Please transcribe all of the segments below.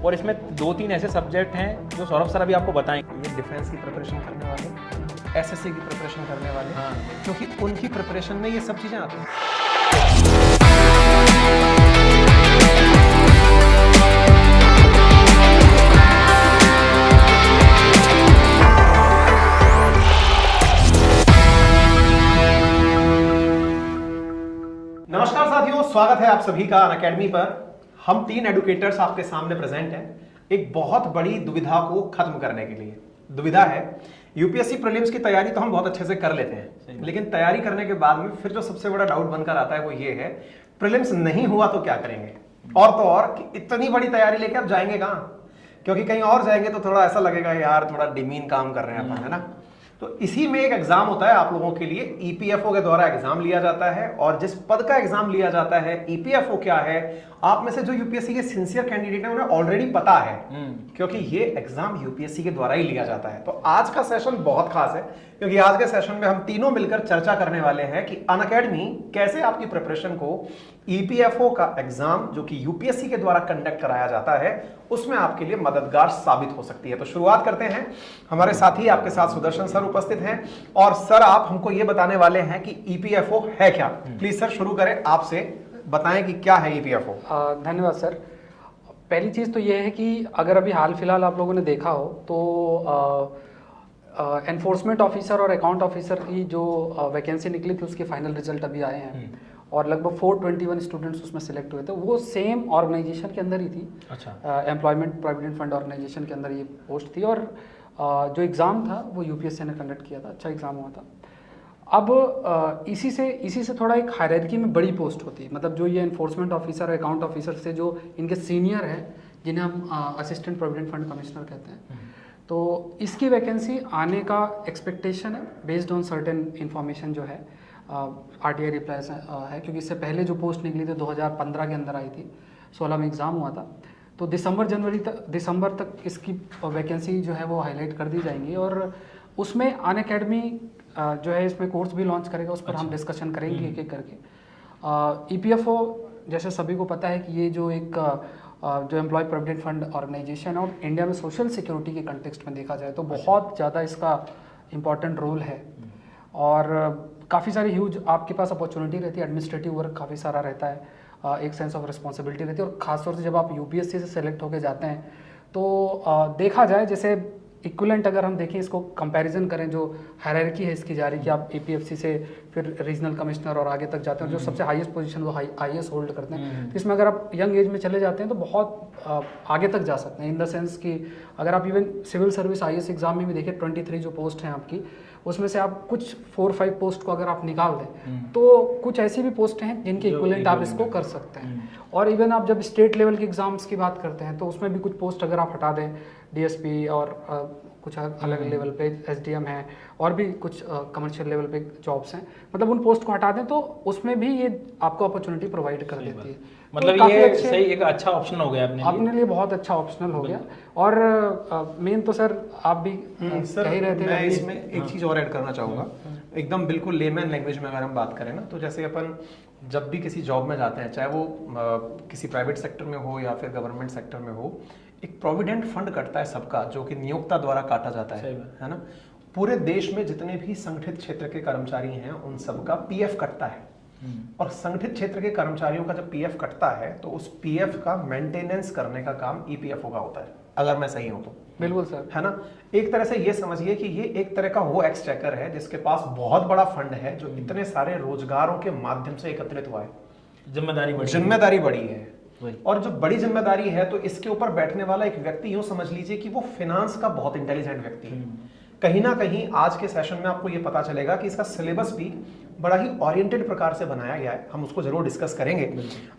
और इसमें 2-3 ऐसे सब्जेक्ट हैं जो सौरभ सर अभी आपको बताएंगे। ये डिफेंस की प्रिपरेशन करने वाले, एसएससी की प्रिपरेशन करने वाले, हाँ। क्योंकि उनकी प्रिपरेशन में ये सब चीज़ें आती हैं। नमस्कार साथियों, स्वागत है आप सभी का अनअकैडमी पर। हम 3 एडुकेटर्स आपके सामने प्रेजेंट हैं एक बहुत बड़ी दुविधा को खत्म करने के लिए। दुविधा है यूपीएससी प्रीलिम्स की तैयारी तो हम बहुत अच्छे से कर लेते हैं, लेकिन तैयारी करने के बाद में फिर जो सबसे बड़ा डाउट बनकर आता है वो ये है, प्रीलिम्स नहीं हुआ तो क्या करेंगे। और तो और कि इतनी बड़ी तैयारी लेके आप जाएंगे कहाँ, क्योंकि कहीं और जाएंगे तो थोड़ा ऐसा लगेगा यार थोड़ा डिमीन काम कर रहे हैं अपन, है ना। तो इसी में एक एग्जाम होता है आप लोगों के लिए, ईपीएफओ के द्वारा एग्जाम लिया जाता है। और जिस पद का एग्जाम लिया जाता है, ईपीएफओ क्या है, आप में से जो यूपीएससी के सिंसियर कैंडिडेट हैं उन्हें ऑलरेडी पता है, क्योंकि ये एग्जाम यूपीएससी के द्वारा ही लिया जाता है। तो आज का सेशन बहुत खास है, क्योंकि आज के सेशन में हम तीनों मिलकर चर्चा करने वाले हैं कि अनअकैडमी कैसे आपकी प्रिपरेशन को ईपीएफओ का एग्जाम जो कि यूपीएससी के द्वारा कंडक्ट कराया जाता है उसमें आपके लिए मददगार साबित हो सकती है। तो शुरुआत करते हैं। हमारे साथी आपके साथ सुदर्शन सर उपस्थित हैं, और सर आप हमको ये बताने वाले हैं कि ईपीएफओ है क्या। प्लीज सर शुरू करें, आपसे बताएं कि क्या है ईपीएफओ। धन्यवाद सर। पहली चीज़ तो ये है कि अगर अभी हाल फिलहाल आप लोगों ने देखा हो तो एनफोर्समेंट ऑफिसर और अकाउंट ऑफिसर की जो वैकेंसी निकली थी उसके फाइनल रिजल्ट अभी आए हैं, और लगभग 421 स्टूडेंट्स उसमें सिलेक्ट हुए थे। वो सेम ऑर्गेनाइजेशन के अंदर ही थी। अच्छा। एम्प्लॉयमेंट प्रोविडेंट फंड ऑर्गेनाइजेशन के अंदर ये पोस्ट थी, और जो एग्ज़ाम था वो यूपीएससी ने कंडक्ट किया था। अच्छा एग्ज़ाम हुआ था। अब इसी से थोड़ा एक हायरार्की में बड़ी पोस्ट होती है, मतलब जो ये एनफोर्समेंट ऑफिसर और अकाउंट ऑफिसर से जो इनके सीनियर है, जिन्हें हम असिस्टेंट प्रोविडेंट फंड कमिश्नर कहते हैं, तो इसकी वैकेंसी आने का एक्सपेक्टेशन है बेस्ड ऑन सर्टेन इन्फॉर्मेशन जो है आरटीआई रिप्लाईज है, क्योंकि इससे पहले जो पोस्ट निकली थी 2015 के अंदर आई थी, 16 में एग्ज़ाम हुआ था। तो दिसंबर तक इसकी वैकेंसी जो है वो हाईलाइट कर दी जाएंगी, और उसमें अनअकैडमी जो है इसमें कोर्स भी लॉन्च करेगा, उस पर हम डिस्कशन करेंगे एक एक करके। ईपीएफओ जैसे सभी को पता है कि ये जो एक जो एम्प्लॉय प्रोविडेंट फंड ऑर्गेनाइजेशन है, और इंडिया में सोशल सिक्योरिटी के कंटेक्स्ट में देखा जाए तो बहुत ज़्यादा इसका इम्पॉर्टेंट रोल है, और काफ़ी सारी ह्यूज आपके पास अपॉर्चुनिटी रहती है, एडमिनिस्ट्रेटिव वर्क काफ़ी सारा रहता है, एक सेंस ऑफ रिस्पॉन्सिबिलिटी रहती है, और ख़ासतौर से जब आप यूपीएससी से सेलेक्ट होकर जाते हैं तो देखा जाए जैसे इक्विवेलेंट अगर हम देखें, इसको कंपैरिजन करें, जो हायरार्की है इसकी जारी कि आप एपीएफसी से फिर रीजनल कमिश्नर और आगे तक जाते हैं, और जो सबसे हाईएस्ट पोजीशन वो आईएएस होल्ड करते हैं, तो इसमें अगर आप यंग एज में चले जाते हैं तो बहुत आगे तक जा सकते हैं, इन द सेंस कि अगर आप even civil service IAS exam में भी देखें 23 जो पोस्ट हैं आपकी, उसमें से आप कुछ 4-5 पोस्ट को अगर आप निकाल दें तो कुछ ऐसी भी पोस्ट हैं जिनके इक्विवेलेंट आप इसको कर सकते हैं। और इवन आप जब स्टेट लेवल के एग्जाम्स की बात करते हैं तो उसमें भी कुछ पोस्ट अगर आप हटा दें, डीएसपी और कुछ अलग लेवल पे एसडीएम है, और भी कुछ कमर्शियल लेवल पे जॉब्स हैं, मतलब उन पोस्ट को हटा दें तो उसमें भी ये आपको अपॉर्चुनिटी प्रोवाइड कर देती है। मतलब तो ये सही एक अच्छा ऑप्शन हो गया अपने लिए बहुत अच्छा ऑप्शनल हो गया। और मेन तो सर आप भी सर कह ही रहे थे, मैं इसमें एक चीज़ और ऐड करना चाहूँगा, एकदम बिल्कुल लेमैन लैंग्वेज में अगर हम बात करें ना, तो जैसे अपन जब भी किसी जॉब में जाते हैं, चाहे वो किसी प्राइवेट सेक्टर में हो या फिर गवर्नमेंट सेक्टर में हो, एक प्रोविडेंट फंड कटता है सबका, जो कि नियोक्ता द्वारा काटा जाता है ना। पूरे देश में जितने भी संगठित क्षेत्र के कर्मचारी हैं उन सबका पीएफ कटता है, और संगठित क्षेत्र के कर्मचारियों का जब पीएफ कटता है तो उस पीएफ का मेंटेनेंस करने का काम ईपीएफओ का होता है, अगर मैं सही हूं तो। बिल्कुल सर, है ना। एक तरह से ये समझिए कि ये एक तरह का वो एक्सचेकर है जिसके पास बहुत बड़ा फंड है, जो इतने सारे रोजगारों के माध्यम से एकत्रित हुआ है। जिम्मेदारी बड़ी है, और जो बड़ी जिम्मेदारी है तो इसके ऊपर बैठने वाला एक व्यक्ति, यूं समझ लीजिए कि वो फिनांस का बहुत इंटेलिजेंट व्यक्ति है। कहीं ना कहीं आज के सेशन में आपको ये पता चलेगा कि इसका सिलेबस भी बड़ा ही ओरिएंटेड प्रकार से बनाया गया है, हम उसको जरूर डिस्कस करेंगे।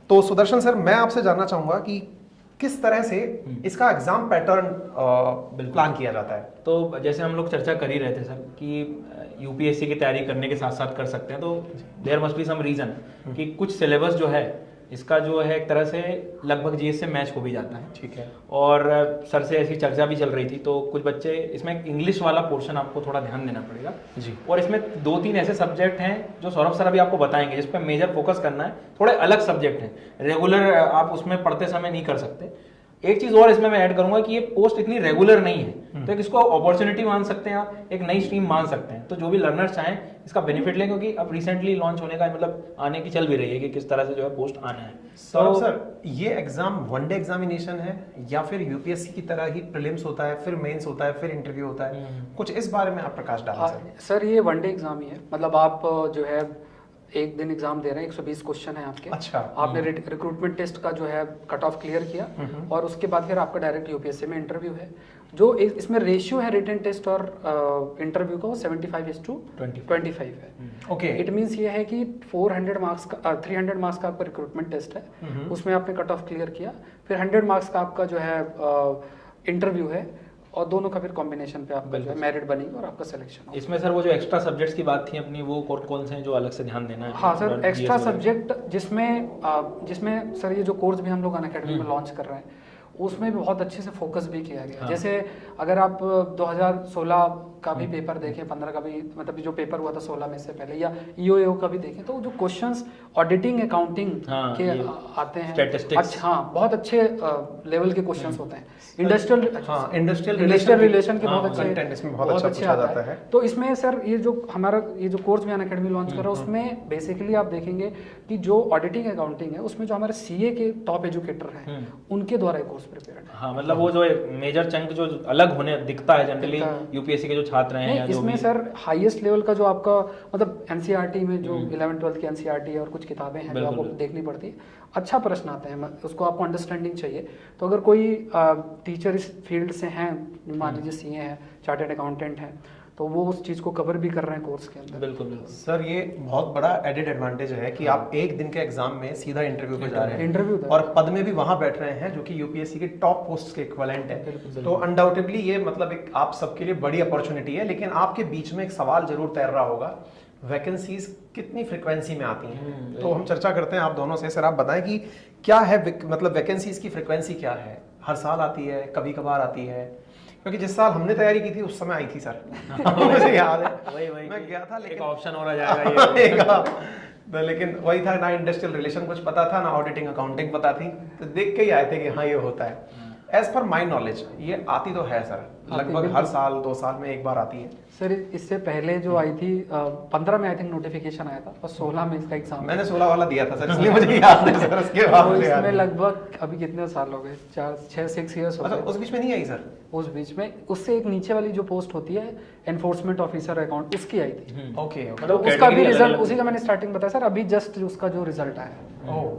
तो सुदर्शन सर, मैं आपसे जानना चाहूंगा कि किस तरह से इसका एग्जाम पैटर्न प्लान किया जाता है। तो जैसे हम लोग चर्चा कर ही रहे थे सर कि यूपीएससी की तैयारी करने के साथ साथ कर सकते हैं, तो there must be some reason कि कुछ सिलेबस जो है इसका जो है एक तरह से लगभग जीएस से मैच हो भी जाता है। ठीक है। और सर से ऐसी चर्चा भी चल रही थी, तो कुछ बच्चे इसमें इंग्लिश वाला पोर्शन आपको थोड़ा ध्यान देना पड़ेगा जी। और इसमें 2-3 ऐसे सब्जेक्ट हैं जो सौरभ सर अभी आपको बताएंगे, जिस पर मेजर फोकस करना है। थोड़े अलग सब्जेक्ट हैं, रेगुलर आप उसमें पढ़ते समय नहीं कर सकते। एक चीज और इसमें मैं ऐड करूंगा कि ये पोस्ट इतनी रेगुलर नहीं है, तो एक इसको अपॉर्चुनिटी मान सकते हैं आप, एक नई स्ट्रीम मान सकते हैं। तो जो भी लर्नर्स चाहें इसका बेनिफिट लें, क्योंकि अब रिसेंटली लॉन्च होने का मतलब आने की चल भी रही है कि किस तरह से जो है पोस्ट आना है। सौरभ सर, ये एग्जाम वनडे एग्जामिनेशन है या फिर यूपीएससी की तरह ही प्रीलिम्स होता है, फिर मेंस होता है, फिर इंटरव्यू होता है? कुछ इस बारे में आप प्रकाश डालें सर। सर ये वनडे एग्जाम ही है, मतलब आप जो है एक दिन एग्जाम दे रहे हैं, 120 क्वेश्चन है आपके। अच्छा। आपने रिक्रूटमेंट टेस्ट का जो है कट ऑफ क्लियर किया और उसके बाद फिर आपका डायरेक्ट यूपीएससी में इंटरव्यू है। जो इसमें रेशियो है रिटन टेस्ट और इंटरव्यू का 75:25 है। ओके। इट मींस ये है कि 400 मार्क्स का 300 मार्क्स का आपका रिक्रूटमेंट टेस्ट है, उसमें आपने कट ऑफ क्लियर किया, फिर 100 मार्क्स का आपका जो है इंटरव्यू है, और दोनों का फिर कॉम्बिनेशन पे आपका जो है मेरिट बनेगी और आपका सिलेक्शन होगा। इसमें सर वो जो एक्स्ट्रा सब्जेक्ट्स की बात थी अपनी, वो कौन से हैं जो अलग से ध्यान देना है? हाँ सर, एक्स्ट्रा सब्जेक्ट जिसमें सर ये जो कोर्स भी हम लोग अनअकैडमी में लॉन्च कर रहे हैं, उसमें भी बहुत अच्छे से फोकस भी किया गया। जैसे अगर आप 2016 का भी पेपर देखें, 15 का भी, मतलब जो पेपर हुआ था 16 में से पहले, या ईओएओ का भी देखें, तो जो क्वेश्चंस ऑडिटिंग अकाउंटिंग के आते हैं, स्टैटिस्टिक्स, हाँ बहुत अच्छे लेवल के क्वेश्चंस होते हैं। इंडस्ट्रियल इंडस्ट्रियल रिलेशन के बहुत कंटेंट इसमें बहुत बहुत अच्छा अच्छे पूछा आता जाता है। तो इसमें सर ये जो कोर्स भी अनअकैडमी लॉन्च कर रहा है, उसमें बेसिकली आप देखेंगे कि जो ऑडिटिंग अकाउंटिंग है, उसमें जो हमारे सीए के टॉप एजुकेटर हैं, उनके द्वारा ये कोर्स प्रिपेयर्ड है। हाँ, मतलब वो जो मेजर चंक जो अलग होने दिखता है जनरली यूपीएससी के जो छात्र हैं या जो इसमें सर हाईएस्ट लेवल का जो आपका मतलब एनसीईआरटी में जो 11-12 की एनसीईआरटी और कुछ किताबें हैं जो आपको देखनी पड़ती है, अच्छा प्रश्न आते हैं, उसको आपको अंडरस्टैंडिंग चाहिए। तो अगर कोई टीचर इस फील्ड से हैं, मान लीजिए सीए हैं, चार्टर्ड अकाउंटेंट हैं, तो वो उस चीज़ को कवर भी कर रहे हैं कोर्स के अंदर। बिल्कुल। सर ये बहुत बड़ा एडेड एडवांटेज है कि आप एक दिन के एग्जाम में सीधा इंटरव्यू पे जा रहे हैं, इंटरव्यू और पद में भी वहां बैठ रहे हैं जो कि यूपीएससी के टॉप पोस्ट के इक्विवेलेंट है। तो अनडाउटेडली ये मतलब एक आप सबके लिए बड़ी अपॉर्चुनिटी है। लेकिन आपके बीच में एक सवाल जरूर तैर रहा होगा, वैकेंसीज कितनी फ्रीक्वेंसी में आती हैं? तो हम चर्चा करते हैं आप दोनों से। सर आप बताएं कि क्या है मतलब वैकेंसीज की फ्रीक्वेंसी क्या है? हर साल आती है, कभी कभार आती है? क्योंकि जिस साल हमने तैयारी की थी उस समय आई थी सर। मुझे याद है, वही मैं गया था, लेकिन ऑप्शन हो रहा जाएगा ये। लेकिन वही था, ना इंडस्ट्रियल रिलेशन कुछ पता था, ना ऑडिटिंग अकाउंटिंग पता थी, तो देख के ही आए थे कि हाँ ये होता है। एज पर माई नॉलेज ये आती तो है सर, लगभग हर साल 2 साल में एक बार आती है। सर इससे पहले जो आई थी 15 में आई थिंक नोटिफिकेशन आया था, और 16 में इसका एग्जाम। मैंने 16 वाला दिया था सर, इसलिए मुझे याद है सर। उसके बाद तो इसमें लगभग अभी कितने साल हो गए, 6 ईयर्स हो गए। उस बीच में नहीं आई सर? उस बीच में उससे एक नीचे वाली जो पोस्ट होती है एनफोर्समेंट ऑफिसर अकाउंट, उसकी आई थी। ओके, मतलब उसका भी रिजल्ट उसी का मैंने स्टार्टिंग बताया सर, अभी जस्ट उसका जो रिजल्ट आया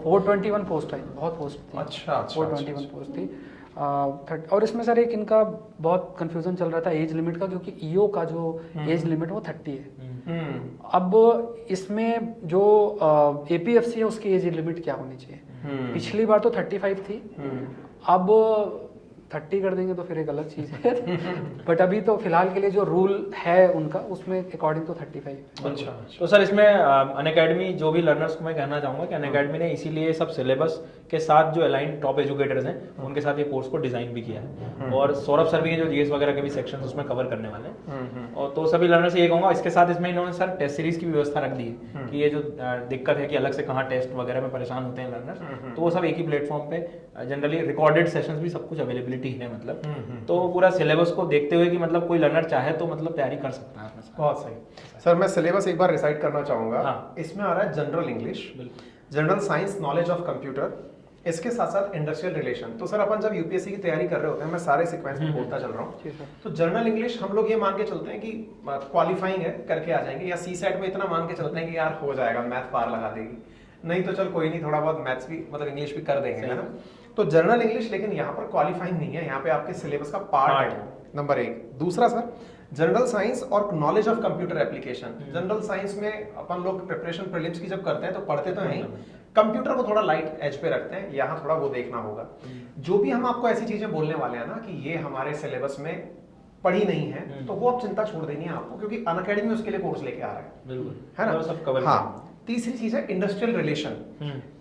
421 पोस्ट आई, बहुत पोस्ट थी। अच्छा 421 पोस्ट थी। और इसमें सर एक इनका बहुत कंफ्यूजन चल रहा था एज लिमिट का, क्योंकि ईओ का जो एज लिमिट वो 30 है। अब इसमें जो एपीएफसी है उसकी एज लिमिट क्या होनी चाहिए? पिछली बार तो 35 थी, अब 30 कर देंगे तो फिर एक अलग चीज़ है। बट अभी तो फिलहाल के लिए जो रूल है उनका, उसमें अकॉर्डिंग तो 35। अच्छा। तो सर इसमें अनअकैडमी जो भी लर्नर्स को मैं कहना चाहूँगा कि अनअकैडमी ने इसीलिए सब सिलेबस के साथ जो अलाइन टॉप एजुकेटर्स हैं उनके साथ ये कोर्स को डिजाइन भी किया है। और सौरभ सर भी जो जीएस वगैरह के भी सेक्शन उसमें कवर करने वाले हैं। और तो सभी लर्नर से ये कहूँगा, इसके साथ इसमें इन्होंने सर टेस्ट सीरीज की व्यवस्था रख दी है कि ये जो दिक्कत है कि अलग से कहाँ टेस्ट वगैरह में परेशान होते हैं लर्नर्स, तो वो सब एक ही प्लेटफॉर्म पे जनरली रिकॉर्डेड सेशंस भी सब कुछ अवेलेबिलिटी है। मतलब तो पूरा सिलेबस को देखते हुए कि मतलब कोई लर्नर चाहे तो मतलब तैयारी कर सकता है। बहुत सही सर, मैं सिलेबस एक बार रिसाइट करना चाहूंगा। हाँ। इसमें आ रहा है general English, general science, knowledge of computer, इसके साथ साथ इंडस्ट्रियल रिलेशन। तो सर अपन जब यूपीएससी की तैयारी कर रहे होते हैं, मैं सारे सीक्वेंस में बोलता चल रहा हूँ। तो जनरल इंग्लिश हम लोग ये मान के चलते हैं कि क्वालिफाइंग है, करके आ जाएंगे, या सी सेट में इतना मान के चलते हैं कि यार हो जाएगा, मैथ पार लगा देगी, नहीं तो चल कोई नहीं, थोड़ा बहुत मैथ्स भी मतलब इंग्लिश भी कर देंगे, है ना। तो जनरल इंग्लिश, लेकिन यहाँ पर क्वालिफाइंग नहीं है, यहाँ पे आपके सिलेबस का पार्ट है, नंबर 1। दूसरा सर जनरल साइंस और knowledge of computer application. General science में अपन लोग प्रिपरेशन प्रीलिम्स की जब करते हैं तो पढ़ते तो हैं, कंप्यूटर को थोड़ा लाइट एज पे रखते हैं, यहाँ थोड़ा वो देखना होगा। जो भी हम आपको ऐसी चीजें बोलने वाले हैं ना कि ये हमारे सिलेबस में पढ़ी नहीं है, तो वो आप चिंता छोड़ देनी है आपको, क्योंकि अनअकैडमी उसके लिए कोर्स लेके आ रहा है। बिल्कुल, है ना, सब कवर। हाँ। तीसरी चीज है इंडस्ट्रियल रिलेशन।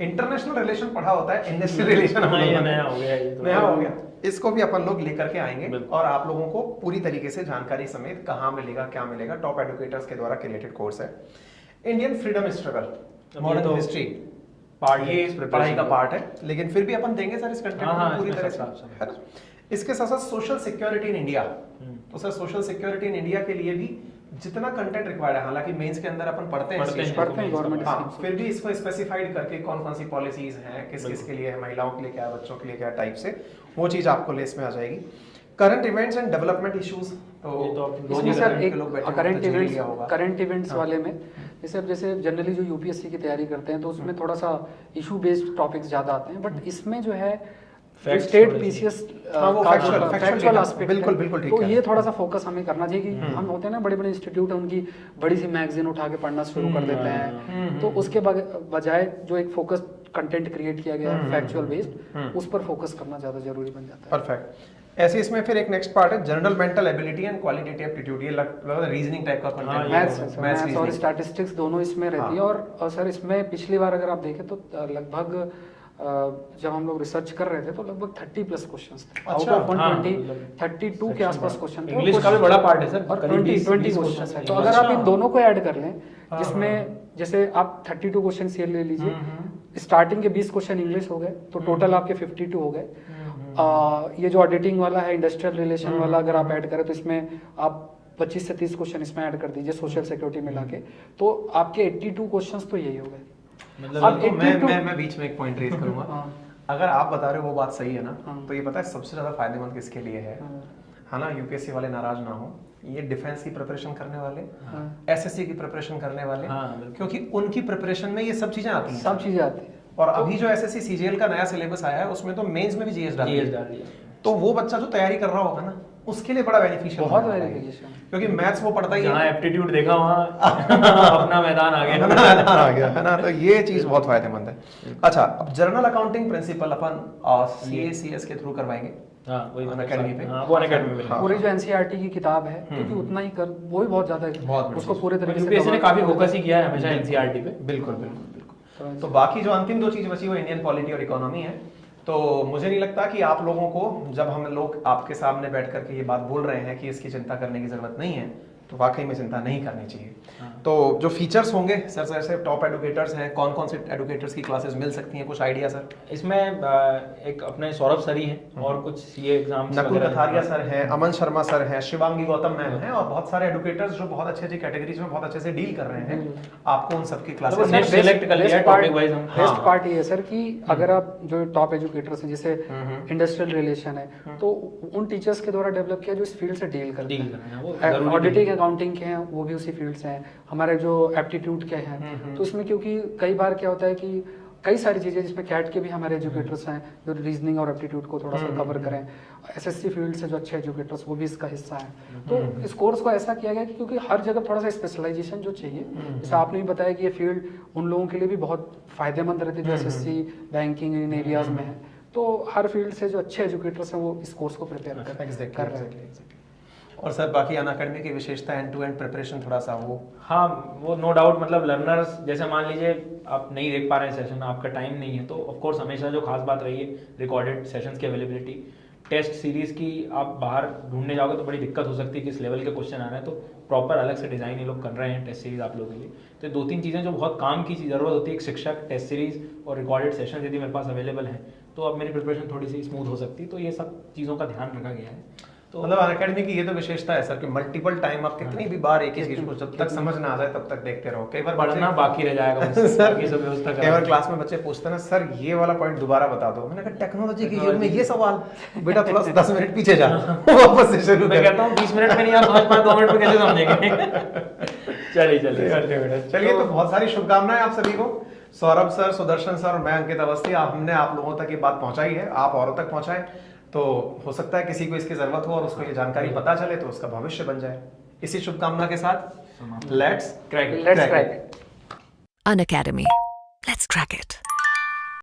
इंटरनेशनल रिलेशन पढ़ा होता है, इंडस्ट्रियल रिलेशन नया हो गया, ये तो नया हो गया। इसको भी अपन लोग लेकर के आएंगे और आप लोगों को पूरी तरीके से जानकारी समेत कहाँ मिलेगा, क्या मिलेगा। टॉप एडुकेटर्स के द्वारा क्रिएटेड कोर्स है। Indian freedom struggle, modern history, Part है, ये इस preparation पढ़ाई का का। पार्ट है, लेकिन फिर भी अपन देंगे सर इस कंटेंट हाँ, को पूरी इसमें तरह से, सब है ना। इसके साथ साथ सोशल सिक्योरिटी इन इंडिया, तो sir social security in India के लिए भी जितना कंटेंट रिक्वायर्ड है, हालांकि मेंस के अंदर अपन पढ़ते हैं इस चीज़ को, पढ़ते हैं गवर्नमेंट हाँ, स्कीम्स। फिर भी इसको स्पेसिफाइड करके कौन कौन सी पॉलिसीज हैं, किस किस के लिए है, महिलाओं के लिए क्या है, बच्चों के लिए क्या टाइप से, वो चीज़ आपको लेस में आ जाएगी। Current events and development issues, तो ये तो आप रोज इसमें ही सर के एक लोग बैठे होंगे करंट तो झेल इवेंट्स, लिया होगा। करंट इवेंट्स वाले में जैसे जनरली जो यूपीएससी की तैयारी करते हैं तो उसमें थोड़ा सा इशू बेस्ड टॉपिक्स ज़्यादा आते हैं, बट इसमें जो है Facts स्टेट थोड़े से। पीसीएस हाँ, वो factual फैक्चुअल data, एस्पेक्ट बिल्कुल, बिल्कुल ठीक तो है। ये थोड़ा सा फोकस हमें करना चाहिए कि हम होते हैं ना बड़े बड़े इंस्टीट्यूट हैं, उनकी बड़ी सी मैगजीन उठा के पढ़ना शुरू कर देते हैं, तो उसके बजाय जो एक फोकस कंटेंट क्रिएट किया गया है फैक्चुअल बेस्ड, उस पर फोकस करना ज़्यादा जरूरी बन जाता है। परफेक्ट। ऐसे इसमें फिर एक नेक्स्ट पार्ट है general mental ability and qualitative aptitude, ये लगभग रीजनिंग टाइप का हाँ, कंटेंट, ये मैथ्स और स्टैटिस्टिक्स दोनों इसमें रहती है। और सर इसमें पिछली बार अगर आप देखें तो लगभग जब हम लोग रिसर्च कर रहे थे तो लगभग 30+ क्वेश्चंस थे, आउट अच्छा, ऑफ 120 मतलब 32 के आसपास क्वेश्चन थे। इंग्लिश का भी बड़ा पार्ट है सर, और करीब 20 20 क्वेश्चंस है, तो questions अगर आप अच्छा। इन दोनों को ऐड कर लें, जिसमें जैसे आप 32 क्वेश्चन ये ले लीजिए, स्टार्टिंग के 20 क्वेश्चन इंग्लिश हो गए तो टोटल आपके 52 हो गए। ये जो ऑडिटिंग वाला है, इंडस्ट्रियल रिलेशन वाला अगर आप ऐड करें तो इसमें आप 25 से 30 क्वेश्चन इसमें ऐड कर दीजिए सोशल सिक्योरिटी मिला के, तो आपके 82 क्वेश्चंस तो यही हो गए। मतलब अब तो मैं 82 मैं बीच में एक पॉइंट रेज करूंगा। हाँ। अगर आप बता रहे हो वो बात सही है ना, हाँ। तो ये पता है सबसे ज्यादा फायदेमंद किसके लिए है ना, यूपीएससी वाले नाराज ना हो, ये डिफेंस की प्रिपरेशन करने वाले, एसएससी की प्रिपरेशन करने वाले, हाँ, बिल्कुल। क्योंकि उनकी प्रिपरेशन में ये सब चीजें आती हैं। सब चीजें आती है। और अभी जो एसएससी सीजीएल का नया सिलेबस आया है उसमें तो मेंस में भी जीएस डाल जीएस दिया। डाल दिया। तो वो बच्चा जो तैयारी कर रहा होगा ना, उसके लिए बड़ा बेनिफिशियल बहुत beneficial। क्योंकि मैथ्स वो पढ़ता ही जहाँ है, एप्टीट्यूड देखा वहाँ अपना मैदान आ गया। आ गया है ना, तो ये चीज बहुत फायदेमंद है। अच्छा, अब जर्नल अकाउंटिंग प्रिंसिपल अपन सीएसीएस के थ्रू करवाएंगे हाँ, वही अनअकैडमी पे। हाँ, वो अनअकैडमी में। हाँ। पूरी जो एनसीईआरटी की किताब है क्योंकि उतना ही कर, वो भी बहुत ज्यादा बहुत है, बड़ी उसको चीज़। पूरे तरीके से यूपीएससी ने cover काफी कर फोकस ही किया है हमेशा एनसीईआरटी पे। बिल्कुल बिल्कुल बिल्कुल। तो बाकी जो अंतिम 2 चीज बची वो इंडियन पॉलिटी और इकोनॉमी है। तो मुझे नहीं लगता कि आप लोगों को, जब हम लोग आपके सामने बैठ करके ये बात बोल रहे हैं कि इसकी चिंता करने की जरूरत नहीं है, तो वाकई में चिंता नहीं करनी चाहिए। तो जो फीचर्स होंगे सर, जैसे टॉप एडुकेटर्स हैं, कौन कौन से एडुकेटर्स की क्लासेस मिल सकती हैं, कुछ आइडिया सर? इसमें एक अपने सौरभ सर ही हैं और कुछ सीए एग्जाम्स नकुल कथारिया सर हैं, अमन शर्मा सर हैं, शिवांगी गौतम मैम हैं, और बहुत सारे एडुकेटर्स जो बहुत अच्छी अच्छी कैटेगरीज में बहुत अच्छे से डील कर रहे हैं। आपको उन सबकी मतलब क्लासेस नेक्स्ट select कर लिया है topic wise हम। बेस्ट हाँ। पार्ट ये है सर कि अगर आप जो टॉप एजुकेटर्स हैं, जैसे इंडस्ट्रियल रिलेशन है, तो उन टीचर्स के द्वारा डेवलप किया जो इस फील्ड से डील करते डील कर रहे हैं, वो जरूरी हैं। ऑडिटिंग अकाउंटिंग के हैं वो भी उसी फील्ड से हैं, हमारे जो एप्टीट्यूड के हैं, तो इसमें क्योंकि कई बार क्या होता है कि कई सारी चीजें जिसमें कैट के भी हमारे एजुकेटर्स हैं जो रीजनिंग और एप्टीट्यूड को थोड़ा सा कवर करें, एसएससी फील्ड से जो अच्छे एजुकेटर्स वो भी इसका हिस्सा है। तो इस कोर्स को ऐसा किया गया कि क्योंकि हर जगह थोड़ा सा स्पेशलाइजेशन जो चाहिए, जैसे आपने भी बताया कि ये फील्ड उन लोगों के लिए भी बहुत फायदेमंद रहती है जो एसएससी बैंकिंग इन एरियाज में है, तो हर फील्ड से जो अच्छे एजुकेटर्स हैं वो इस कोर्स को प्रिपेयर कर रहे हैं। और सर बाकी अनअकैडमी की विशेषता एंड टू एंड प्रिपरेशन थोड़ा सा वो, हाँ, वो नो डाउट, मतलब लर्नर्स जैसे मान लीजिए आप नहीं देख पा रहे हैं सेशन, आपका टाइम नहीं है, तो ऑफ कोर्स हमेशा जो खास बात रही है रिकॉर्डेड सेशंस की अवेलेबिलिटी। टेस्ट सीरीज की आप बाहर ढूंढने जाओगे तो बड़ी दिक्कत हो सकती है, किस लेवल के क्वेश्चन आ रहे हैं, तो प्रॉपर अलग से डिजाइन ये लोग कर रहे हैं टेस्ट सीरीज आप लोगों के लिए। तो 2-3 चीज़ें जो बहुत काम की जरूरत होती है, एक शिक्षक, टेस्ट सीरीज और रिकॉर्डेड सेशन यदि मेरे पास अवेलेबल है तो अब मेरी प्रिपरेशन थोड़ी सी स्मूथ हो सकती है। तो ये सब चीज़ों का ध्यान रखा गया है। तो मतलब अनअकैडमी की ये तो विशेषता है सर कि मल्टीपल टाइम आप कितनी भी बार एक ही चीज को जब तक समझ ना आ जाए तब तक देखते रहो। कई बार पढ़ना बाकी रह जाएगा बस, सर बाकी सब व्यवस्था कई बार क्लास में बच्चे पूछते हैं ना, सर ये वाला पॉइंट दोबारा बता दो। मैंने कहा टेक्नोलॉजी के युग में ये सवाल, बेटा थोड़ा 10 मिनट पीछे जा, वापस से शुरू मैं कहता हूँ 20 मिनट में नहीं आप समझ पाए, 2 मिनट में कैसे समझेंगे। चलिए, तो बहुत सारी शुभकामनाएं आप सभी को। सौरभ सर, सुदर्शन सर और मैं अंकित अवस्थी, हमने आप लोगों तक ये बात पहुंचाई है, आप औरों तक पहुंचाएं, तो हो सकता है किसी को इसकी जरूरत हो और उसको ये जानकारी पता चले तो उसका भविष्य बन जाए। इसी शुभकामना के साथ let's crack Let's crack it. Unacademy. Let's crack it.